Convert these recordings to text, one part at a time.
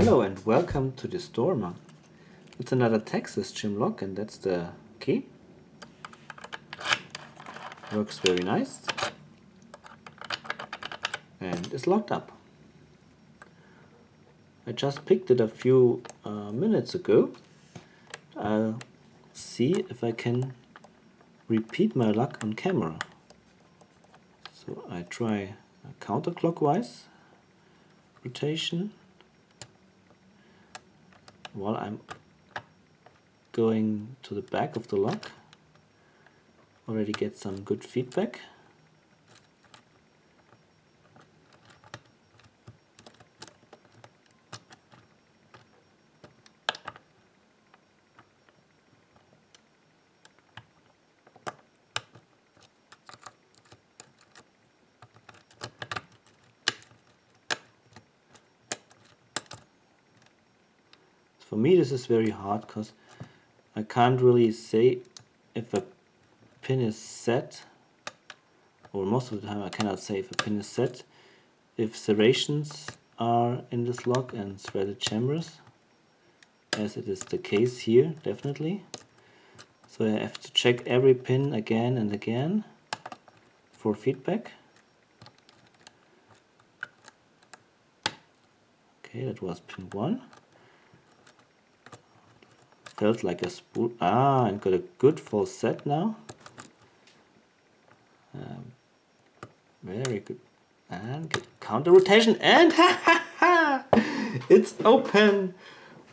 Hello and welcome to this DORMA. It's another Texas gym lock and that's the key. Works very nice and is locked up. I just picked it a few minutes ago. I'll see if I can repeat my lock on camera. So I try a counterclockwise rotation while I'm going to the back of the lock. Already get some good feedback. For me this is very hard because I can't really say if a pin is set, or most of the time I cannot say if a pin is set, if serrations are in this lock and threaded chambers, as it is the case here, definitely. So I have to check every pin again and again for feedback. Okay, that was pin 1. Felt like a spool. And got a good full set now. Very good. And get counter rotation and it's open.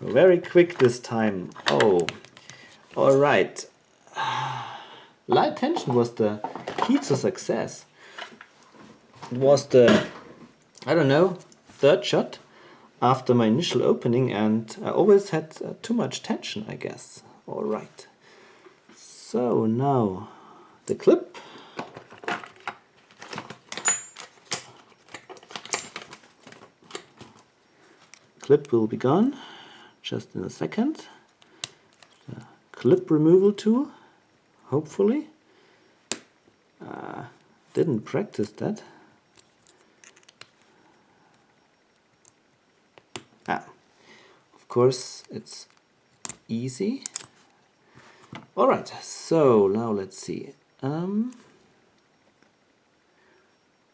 Very quick this time. Oh, all right. Light tension was the key to success. It was the, I don't know, third shot after my initial opening, and I always had too much tension, I guess. All right. So now the clip. Clip will be gone just in a second. The clip removal tool, hopefully. Didn't practice that. Of course, it's easy. All right, so now let's see. Turn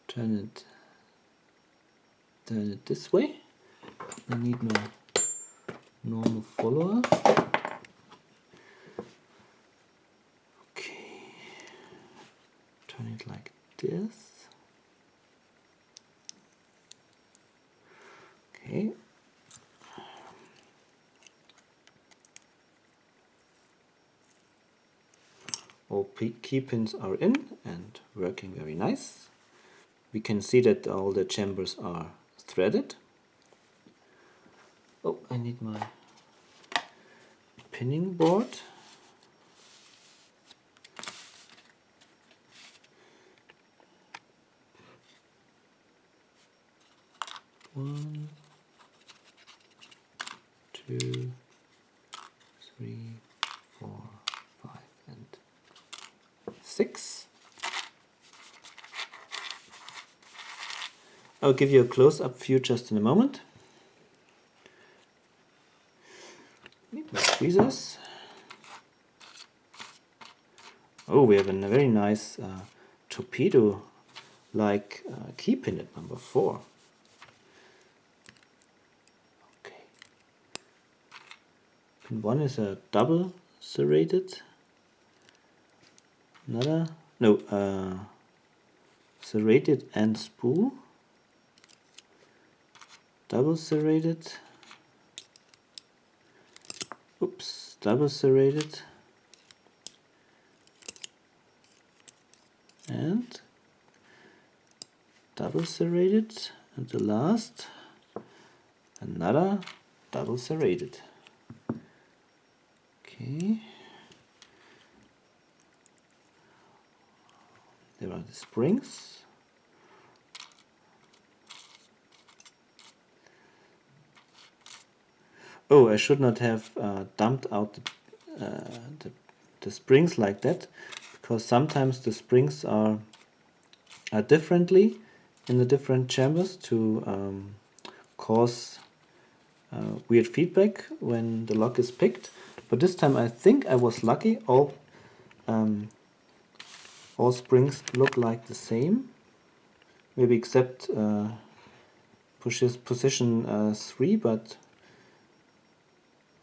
it this way. I need my normal follower. Okay, turn it like this. Okay. All key pins are in and working very nice. We can see that all the chambers are threaded. Oh, I need my pinning board. One, 2, 3, 4, 5, and 6. I'll give you a close-up view just in a moment. Need my tweezers. Oh, we have a very nice torpedo-like key pin at number 4. Okay. Pin 1 is a double serrated. Serrated and spool. Double serrated. Oops, double serrated. And double serrated. And the last, another double serrated. Okay. There are the springs. Oh, I should not have dumped out the springs like that, because sometimes the springs are differently in the different chambers to cause weird feedback when the lock is picked. But this time I think I was lucky. All springs look like the same, maybe except position 3, but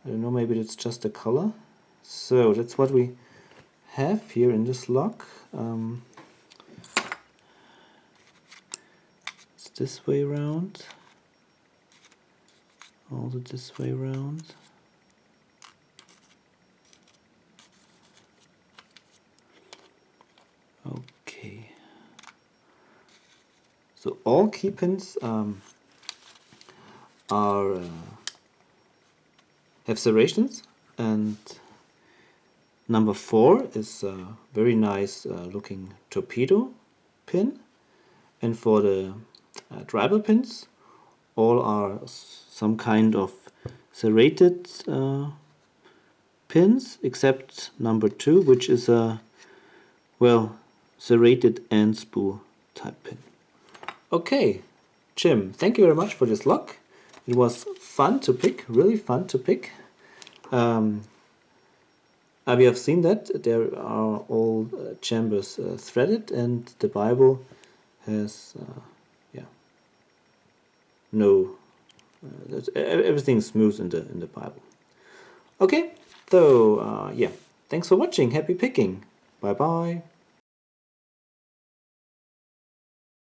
I don't know, maybe it's just a color. So that's what we have here in this lock. It's this way around, also this way around. Okay. So all key pins have serrations, and number 4 is a very nice looking torpedo pin, and for the driver pins, all are some kind of serrated pins, except number 2, which is a, well, serrated end spool type pin. Okay, Jim, thank you very much for this lock. It was fun to pick, really fun to pick. We have seen that there are all chambers threaded, and the Bible has everything's smooth in the Bible. Okay, so thanks for watching. Happy picking. Bye bye.